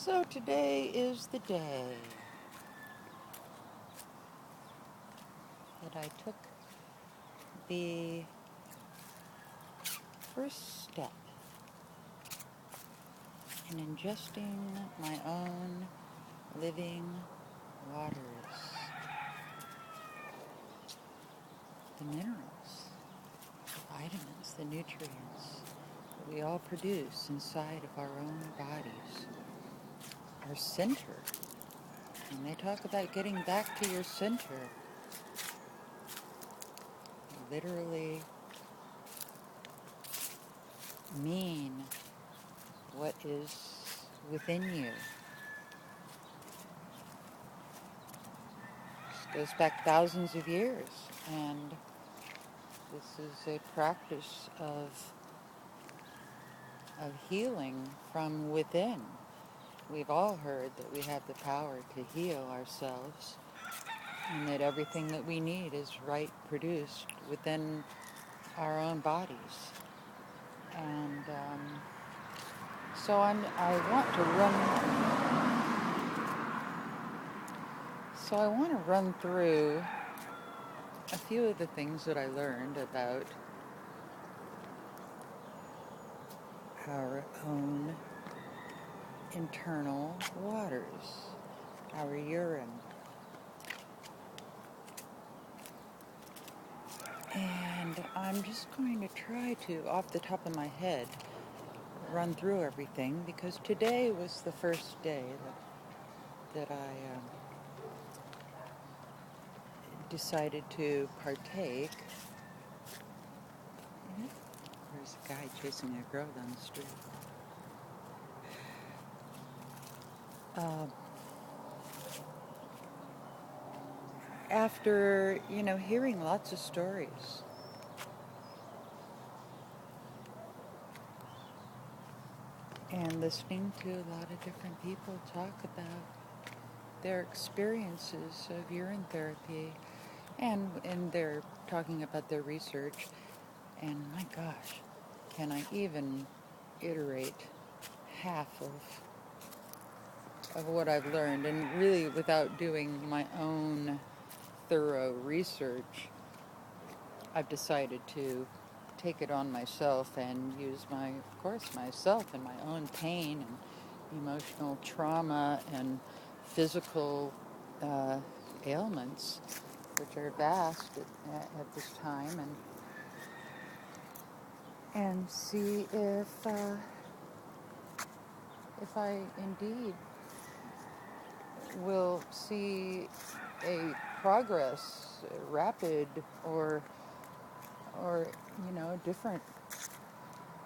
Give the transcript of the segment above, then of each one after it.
So today is the day that I took the first step in ingesting my own living waters, the minerals, the vitamins, the nutrients that we all produce inside of our own bodies, our center. And they talk about getting back to your center, literally mean what is within you. This goes back thousands of years, and this is a practice of healing from within. We've all heard that we have the power to heal ourselves, and that everything that we need is right produced within our own bodies. And so I want to run through a few of the things that I learned about our own internal waters, our urine. And I'm just going to try to, off the top of my head, run through everything, because today was the first day that I decided to partake. There's a guy chasing a girl down the street. After, hearing lots of stories and listening to a lot of different people talk about their experiences of urine therapy, and they're talking about their research, and my gosh, can I even iterate half of what I've learned, and really without doing my own thorough research, I've decided to take it on myself and use myself and my own pain and emotional trauma and physical ailments, which are vast at this time, and see if I indeed will see a progress, rapid or different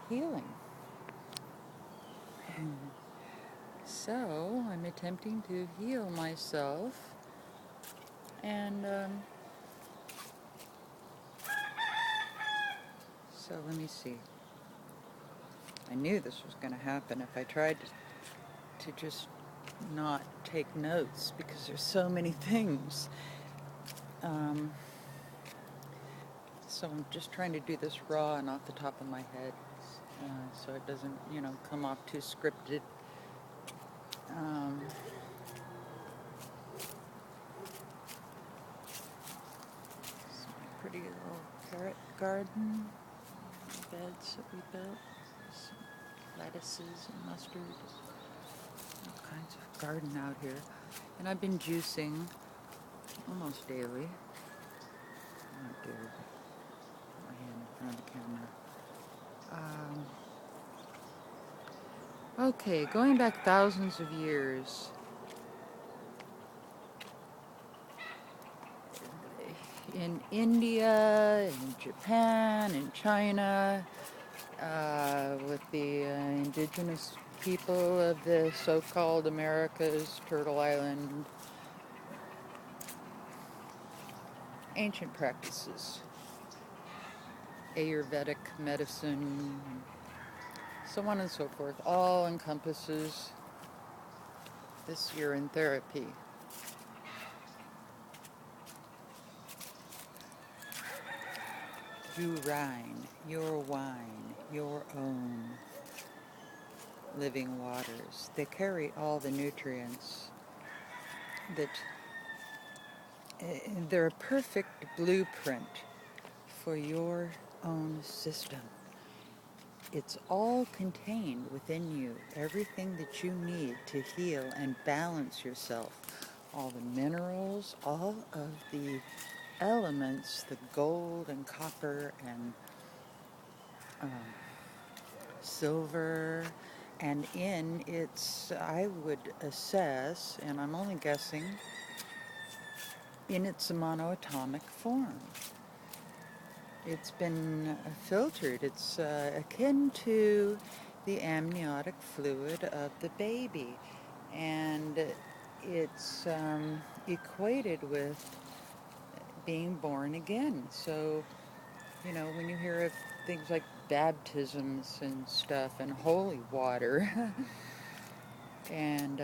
healing. So I'm attempting to heal myself, and so let me see. I knew this was going to happen if I tried to just not take notes, because there's so many things. So I'm just trying to do this raw and off the top of my head, so it doesn't, come off too scripted. It's my pretty little carrot garden, beds that we built, some lettuces and mustard, all kinds of garden out here. And I've been juicing almost daily. Not daily. Put my hand in front of the camera. Okay, going back thousands of years, in India, in Japan, in China, with the indigenous people of the so-called Americas, Turtle Island, ancient practices, Ayurvedic medicine, so on and so forth, all encompasses this urine therapy. Urine, your wine, your own. living waters. They carry all the nutrients that they're a perfect blueprint for your own system. It's all contained within you, everything that you need to heal and balance yourself. All the minerals, all of the elements, the gold and copper and um, silver, and in its, I would assess, and I'm only guessing, in its monoatomic form. It's been filtered. It's akin to the amniotic fluid of the baby. And it's equated with being born again. So, you know, when you hear of things like baptisms and stuff and holy water and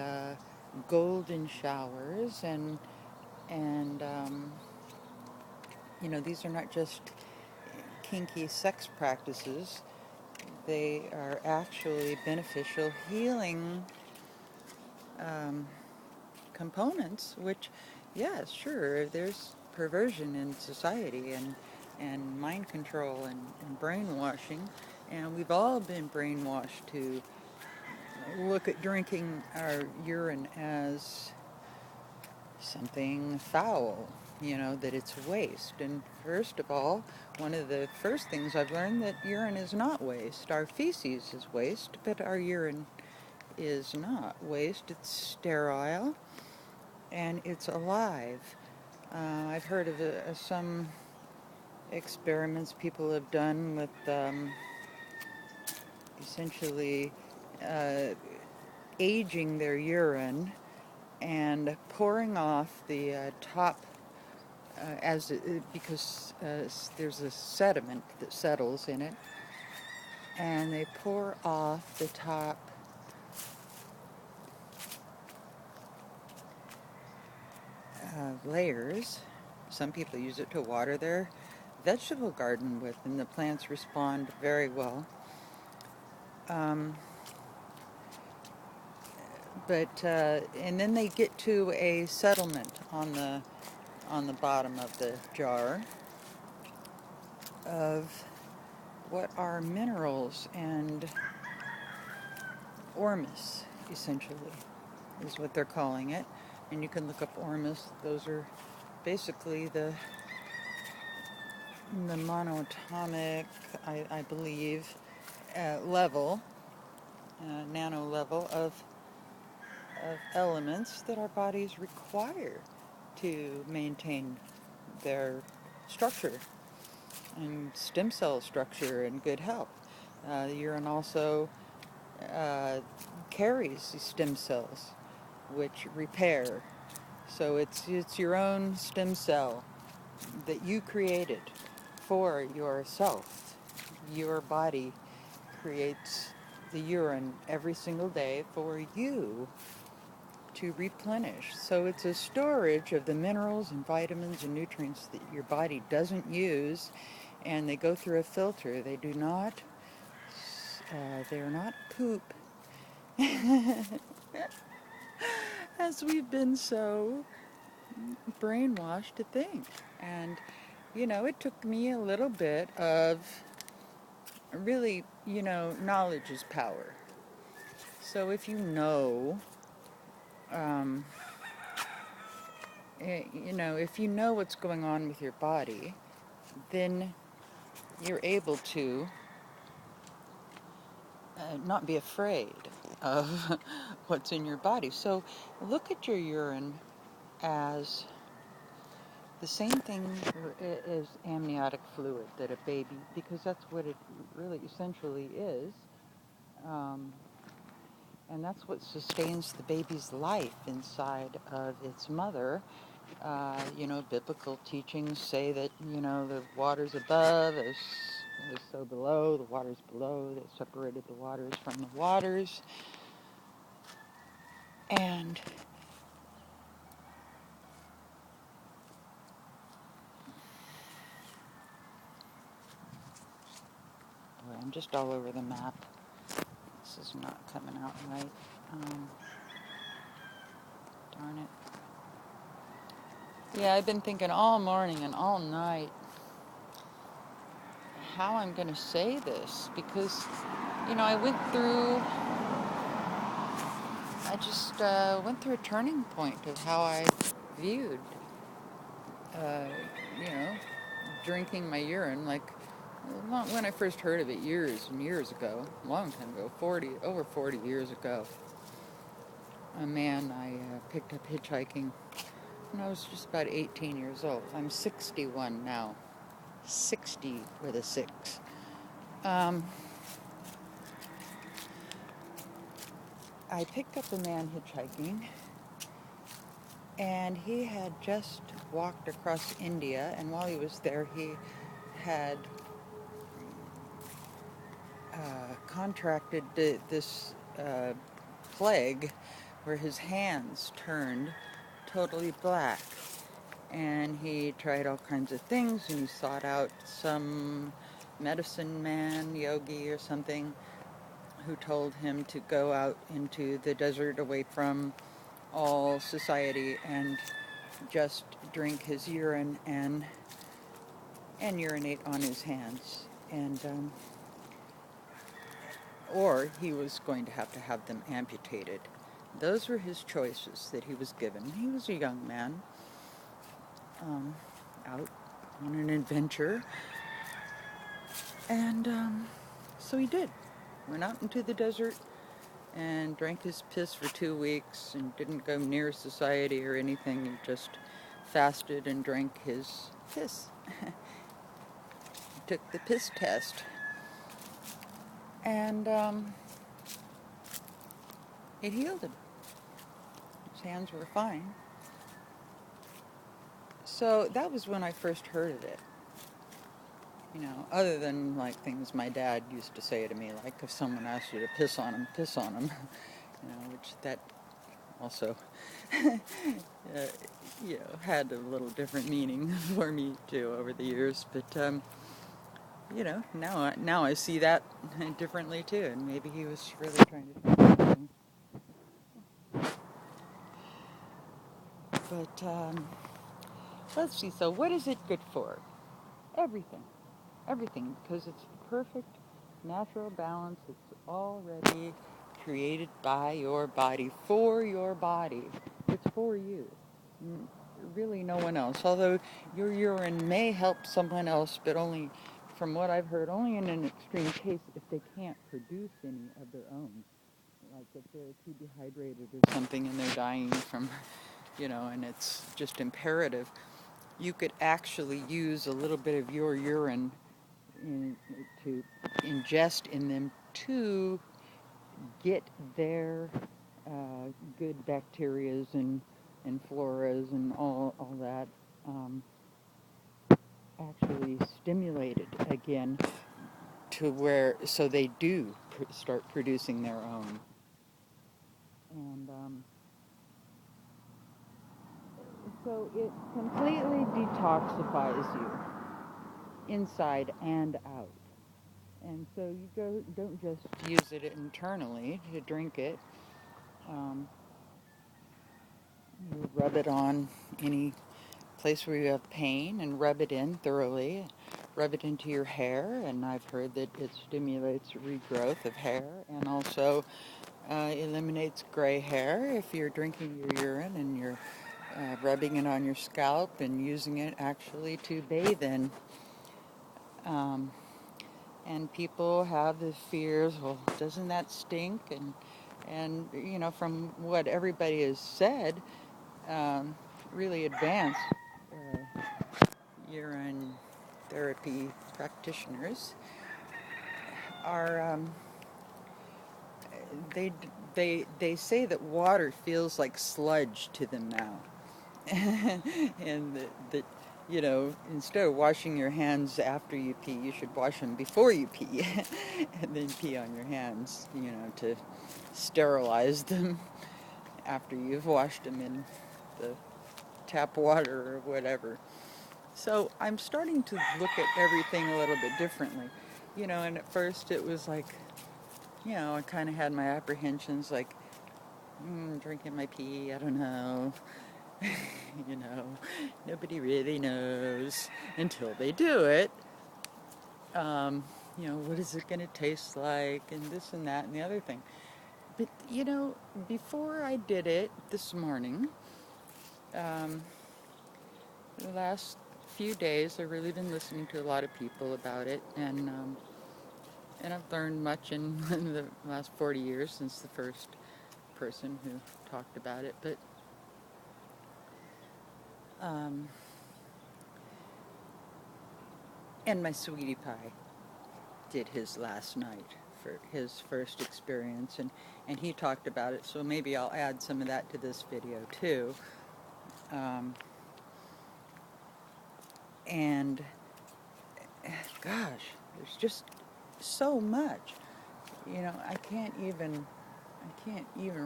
golden showers and you know, these are not just kinky sex practices. They are actually beneficial healing um, components, which, yeah, sure, there's perversion in society and mind control and brainwashing, and we've all been brainwashed to look at drinking our urine as something foul, you know, that it's waste. And first of all, one of the first things I've learned that urine is not waste. Our feces is waste, but our urine is not waste. It's sterile and it's alive. I've heard of some experiments people have done with essentially uh, aging their urine and pouring off the top because there's a sediment that settles in it, and they pour off the top layers. Some people use it to water their vegetable garden with, and the plants respond very well. Um, and then they get to a settlement on the bottom of the jar of what are minerals and ormus, essentially, is what they're calling it. And you can look up ormus. Those are basically the monatomic, I believe, level, nano level of elements that our bodies require to maintain their structure and stem cell structure and good health. The urine also carries these stem cells, which repair. So it's your own stem cell that you created for yourself. Your body creates the urine every single day for you to replenish. So it's a storage of the minerals and vitamins and nutrients that your body doesn't use, and they go through a filter. They do not, they're not poop, as we've been so brainwashed to think. And, you know, it took me a little bit of really, you know, knowledge is power. So if you know, you know, if you know what's going on with your body, then you're able to not be afraid of what's in your body. So look at your urine as the same thing as amniotic fluid that a baby, because that's what it really essentially is. Um, and that's what sustains the baby's life inside of its mother. You know, biblical teachings say that, you know, the waters above is so below, the waters below, they separated the waters from the waters. And boy, I'm just all over the map. This is not coming out right. Darn it. Yeah, I've been thinking all morning and all night how I'm going to say this because, I just went through a turning point of how I viewed, uh, you know, drinking my urine. Like, when I first heard of it years and years ago, a long time ago, over 40 years ago, a man I picked up hitchhiking when I was just about 18 years old. I'm 61 now. 60 with a 6. I picked up a man hitchhiking, and he had just walked across India, and while he was there, he had contracted this plague where his hands turned totally black. And he tried all kinds of things, and he sought out some medicine man, yogi or something, who told him to go out into the desert away from all society and just drink his urine and urinate on his hands. And or he was going to have them amputated. Those were his choices that he was given. He was a young man, out on an adventure. And so he did. Went out into the desert and drank his piss for 2 weeks and didn't go near society or anything. He just fasted and drank his piss. He took the piss test. And it healed him. His hands were fine. So that was when I first heard of it. Other than like things my dad used to say to me, like if someone asked you to piss on him, piss on him. Which that also, had a little different meaning for me too over the years. But now I see that differently too, and maybe he was really trying to say something. But let's see. So what is it good for? Everything, because it's perfect natural balance. It's already created by your body, for your body. It's for you. Really no one else. Although your urine may help someone else, but only, from what I've heard, only in an extreme case if they can't produce any of their own. Like if they're too dehydrated or something and they're dying from, and it's just imperative. You could actually use a little bit of your urine to ingest in them to get their good bacterias and floras and all that actually stimulated again to where, so they do start producing their own. And so it completely detoxifies you inside and out. And so you don't just use it internally to drink it. You rub it on any place where you have pain and rub it in thoroughly. Rub it into your hair, and I've heard that it stimulates regrowth of hair and also eliminates gray hair if you're drinking your urine and you're rubbing it on your scalp and using it actually to bathe in. And people have the fears, well, doesn't that stink? And from what everybody has said, really advanced urine therapy practitioners are they say that water feels like sludge to them now. And that instead of washing your hands after you pee, you should wash them before you pee and then pee on your hands, to sterilize them after you've washed them in the tap water or whatever. So I'm starting to look at everything a little bit differently, and at first it was like, I kind of had my apprehensions, like, drinking my pee, I don't know. you know, Nobody really knows until they do it. What is it going to taste like, and this and that and the other thing. But, before I did it this morning, um, the last few days, I've really been listening to a lot of people about it, and I've learned much in the last 40 years since the first person who talked about it. But um, and my sweetie pie did his last night for his first experience, and he talked about it. So maybe I'll add some of that to this video too. And gosh, there's just so much. I can't even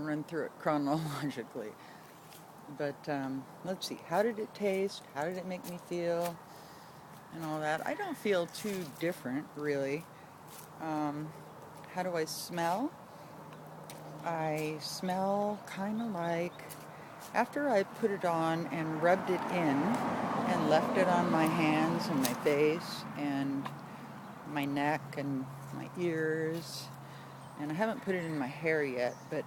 run through it chronologically. But let's see, how did it taste? How did it make me feel? And all that. I don't feel too different, really. How do I smell? I smell kind of like, after I put it on and rubbed it in and left it on my hands and my face and my neck and my ears, and I haven't put it in my hair yet, but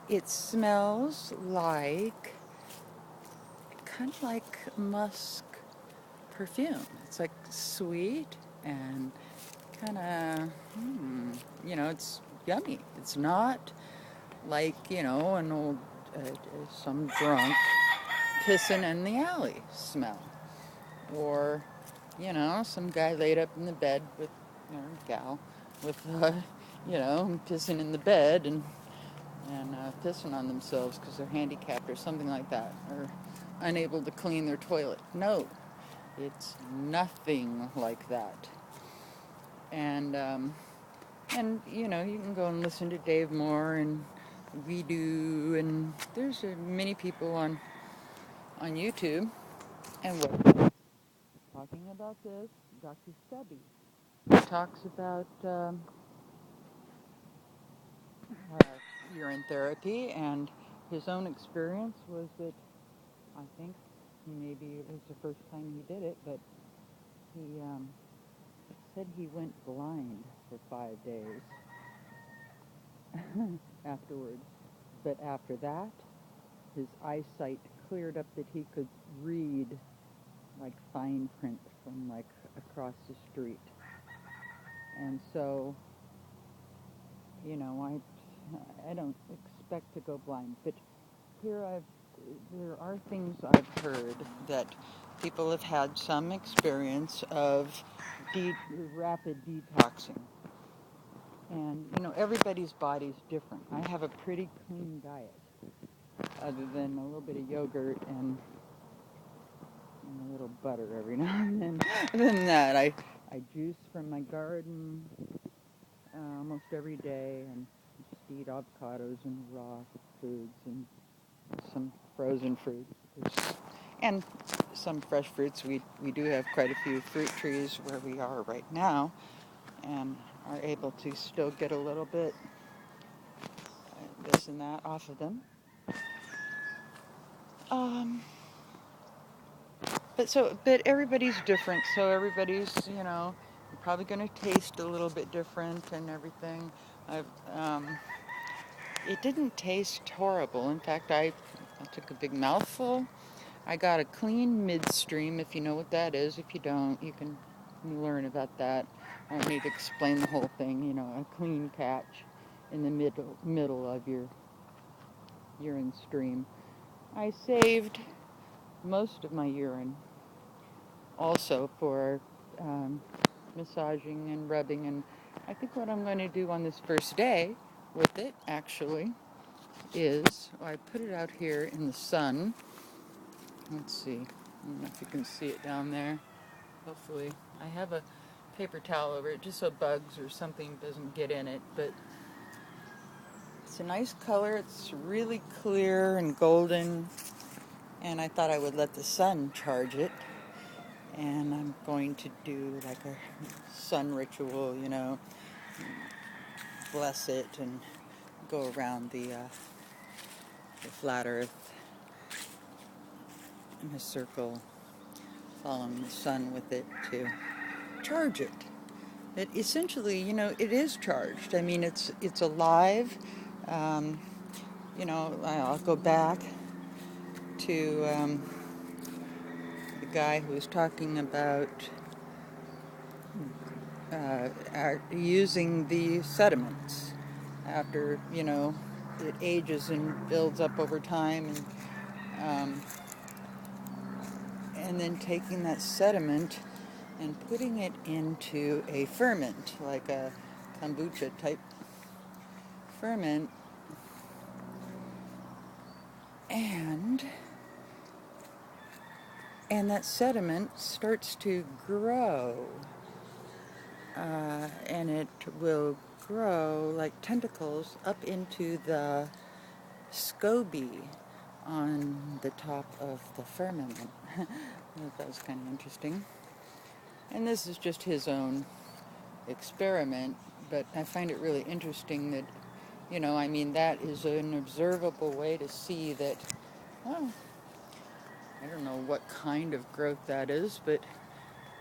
it smells like, kind of like musk perfume. It's like sweet and kind of, it's yummy. It's not like, an old, some drunk pissing in the alley smell. Or, some guy laid up in the bed with, gal, with, pissing in the bed and pissing on themselves because they're handicapped or something like that, or unable to clean their toilet. No, it's nothing like that. And you can go and listen to Dave Moore and We Do, and there's many people on YouTube and what talking about this. Dr. Stubby talks about urine therapy, and his own experience was that, I think maybe it was the first time he did it, but he said he went blind for 5 days afterwards. But after that, his eyesight cleared up that he could read like fine print from like across the street. And so, I don't expect to go blind, but there are things I've heard that people have had some experience of rapid detoxing. And, everybody's body's different. I have a pretty clean diet, other than a little bit of yogurt and a little butter every now and then. Other than that, I juice from my garden almost every day, and just eat avocados and raw foods and some frozen fruits and some fresh fruits. We do have quite a few fruit trees where we are right now, and are able to still get a little bit this and that off of them. But everybody's different, so everybody's, probably going to taste a little bit different and everything. It didn't taste horrible. In fact, I took a big mouthful. I got a clean midstream, if you know what that is. If you don't, you can learn about that. I don't need to explain the whole thing. A clean catch in the middle of your urine stream. I saved most of my urine also for massaging and rubbing, and I think what I'm going to do on this first day with it actually is I put it out here in the sun. Let's see, I don't know if you can see it down there. Hopefully I have a paper towel over it just so bugs or something doesn't get in it, but it's a nice color. It's really clear and golden, and I thought I would let the sun charge it. And I'm going to do like a sun ritual, bless it and go around the flat earth in a circle, following the sun with it to charge it. It essentially, it is charged. I mean, it's alive. Um, I'll go back to the guy who was talking about using the sediments after, it ages and builds up over time, and then taking that sediment and putting it into a ferment, like a kombucha type ferment, and that sediment starts to grow, and it will grow like tentacles up into the SCOBY on the top of the firmament. I thought that was kind of interesting. And this is just his own experiment, but I find it really interesting that, that is an observable way to see that, well, I don't know what kind of growth that is, but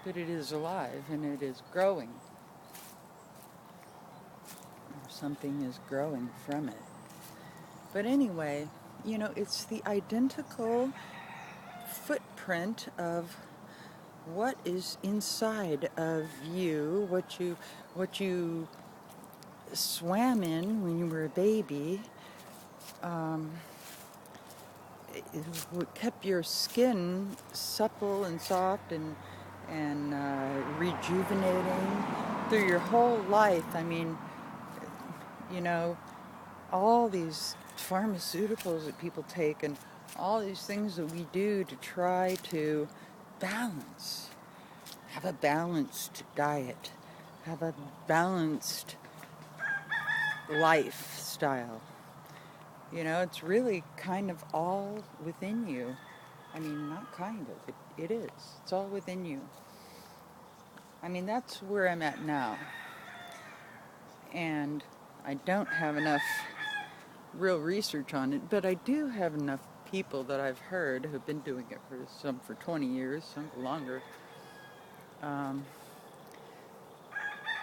it is alive and it is growing. Something is growing from it. But anyway, it's the identical footprint of what is inside of you, what you swam in when you were a baby. It kept your skin supple and soft and rejuvenating through your whole life. I mean, all these pharmaceuticals that people take and all these things that we do to try to have a balanced diet, have a balanced lifestyle. It's really kind of all within you. I mean, not kind of, it is. It's all within you. I mean, that's where I'm at now. And I don't have enough real research on it, but I do have enough people that I've heard who've been doing it for 20 years, some longer. And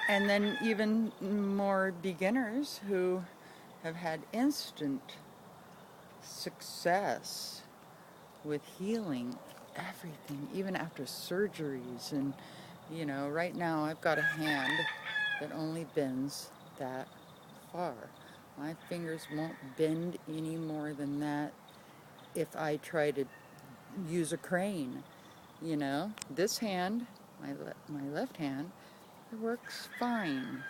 then even more beginners who have had instant success with healing everything, even after surgeries. And, right now I've got a hand that only bends that far. My fingers won't bend any more than that if I try to use a crane. This hand, my left hand, it works fine.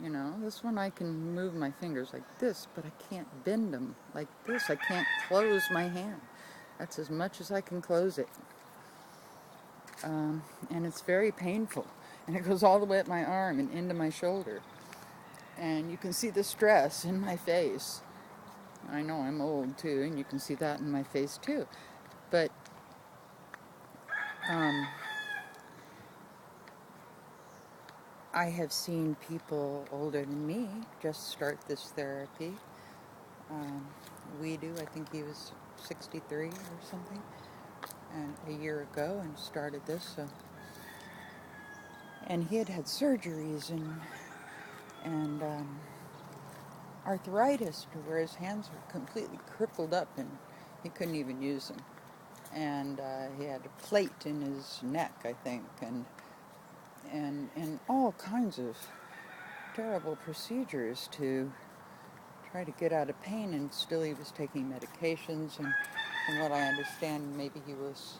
This one I can move my fingers like this, but I can't bend them like this. I can't close my hand. That's as much as I can close it. And it's very painful. And it goes all the way up my arm and into my shoulder. And you can see the stress in my face. I know I'm old too, and you can see that in my face too. But I have seen people older than me just start this therapy. I think he was 63 or something, and a year ago, and started this. And he had surgeries and arthritis to where his hands were completely crippled up and he couldn't even use them. And he had a plate in his neck, I think, and all kinds of terrible procedures to try to get out of pain, and still he was taking medications, and from what I understand, maybe he was,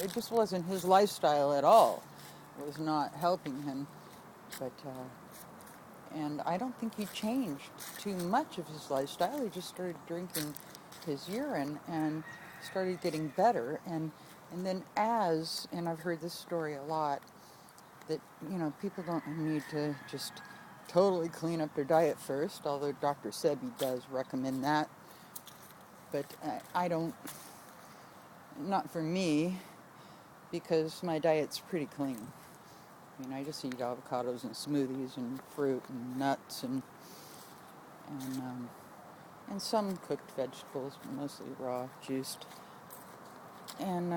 it just wasn't his lifestyle at all. It was not helping him, but and I don't think he changed too much of his lifestyle. He just started drinking his urine and started getting better, and then and I've heard this story a lot, that people don't need to just totally clean up their diet first, although Dr. Sebi does recommend that. But I don't not for me, because my diet's pretty clean. I mean, I just eat avocados and smoothies and fruit and nuts and some cooked vegetables, but mostly raw, juiced. And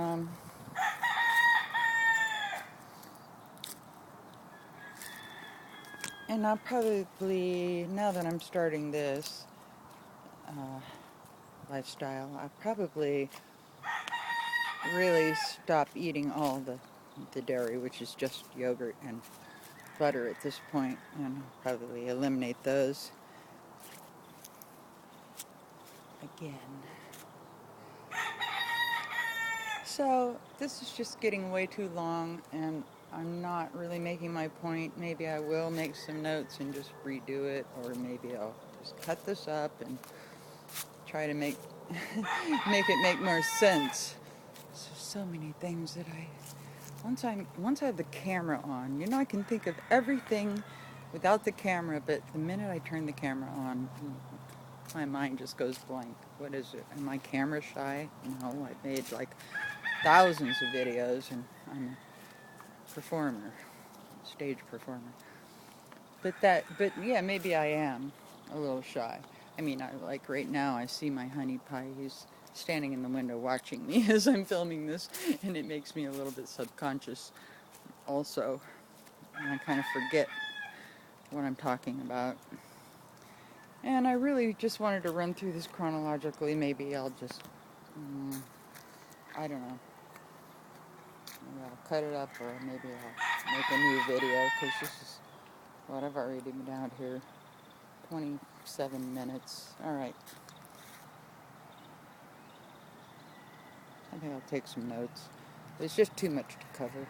I'll probably, now that I'm starting this lifestyle, I'll probably really stop eating all the dairy, which is just yogurt and butter at this point, and probably eliminate those again. So this is just getting way too long, and I'm not really making my point. Maybe I will make some notes and just redo it, or maybe I'll just cut this up and try to make make it make more sense. So many things that once I have the camera on, I can think of everything without the camera, but the minute I turn the camera on, my mind just goes blank. What is it? Am I camera shy? No, I've made like thousands of videos, and I'm a performer, stage performer. But yeah, maybe I am a little shy. I mean, like right now, I see my honey pie. He's standing in the window watching me as I'm filming this, and it makes me a little bit subconscious also. And I kind of forget what I'm talking about. And I really just wanted to run through this chronologically. Maybe I'll just, I don't know. Maybe I'll cut it up, or maybe I'll make a new video, because this is what I've already been out here. 27 minutes. Alright. I think I'll take some notes. There's just too much to cover.